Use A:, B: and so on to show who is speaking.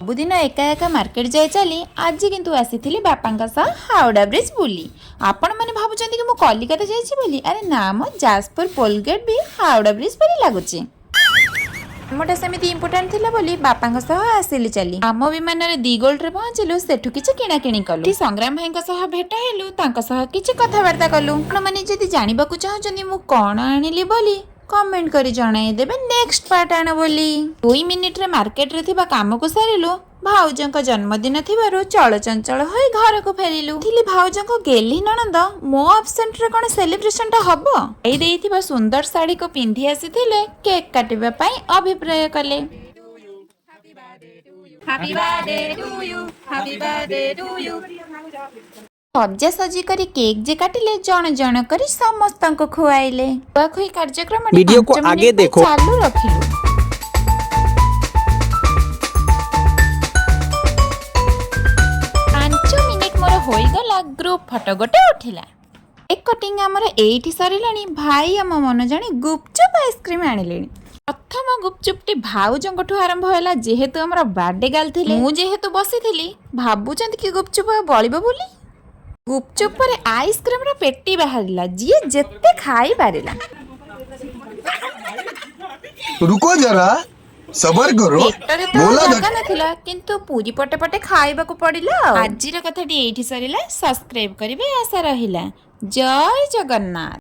A: सबुदिन एका एका मार्केट जाए चली आज किंतु आसी बापा सह हावड़ा ब्रिज बुली। आपण मैंने भावुं कि मु कलिकता जाइए अरे ना मो जाजपुर पोलगेट भी हावड़ा ब्रिज पर लगुच मोटा सेमती इम्पोर्टाट थिला बोली बापा सह आसिली चली। आम विमान रे thegold रे पहुंचलु सेठु किछि किणाकिणी कलु संग्राम भाई सह भेट हेलु तांका सह किछि कथावार्ता कलु। आपण माने जदि जानिबाकु चाहउछन्ती मु कोन आनिली बोली कमेंट करी जणाई देबे नेक्स्ट पार्ट आण बोली। 2 मिनिट रे मार्केट रे थिबा काम को सारिलु भाउजंक जन्मदिन थिबारु चलचंचल होई घर को फेरिलु। थिली भाउजंक गेली ननंद मो एब्सेंट रे कोन सेलिब्रेशन टा हबो एई देइथिबा सुंदर साड़ी को पिंधी आसीथिले केक काटिबा पई अभिप्राय कले। Happy birthday to you happy birthday to you सजा सजी करी केक जे काटिले जण जण करी समस्त को खुआइले। खुई कार्यक्रम
B: वीडियो को आगे देखो
A: चालू रखिलु। 5 मिनिट मोर होई गला ग्रुप फोटो गोटे उठिला। एक कटिंग हमर एठी सरिलानी भाई हम मन जानी गुपचुप आइसक्रीम आनिलेनी। प्रथम गुपचुपटी भाउजंकठू आरंभ होला जेहेतु हमर बर्थडे गाल थिले मु जेहेतु बसिथिली भाबुचंत कि गुपचुप बळिबो बोली। गुपचुप पर आइसक्रीम रा पेटी बाहरिला जी जेते खाई पारिला।
C: रुको जरा सबर करो
A: बोला जगह नथिला किंतु पूरी पटे पटे खाइबा को पड़िला। आजिर कथाटी एठी सरिला सब्सक्राइब करिवे आशा रहिला। जय जगन्नाथ।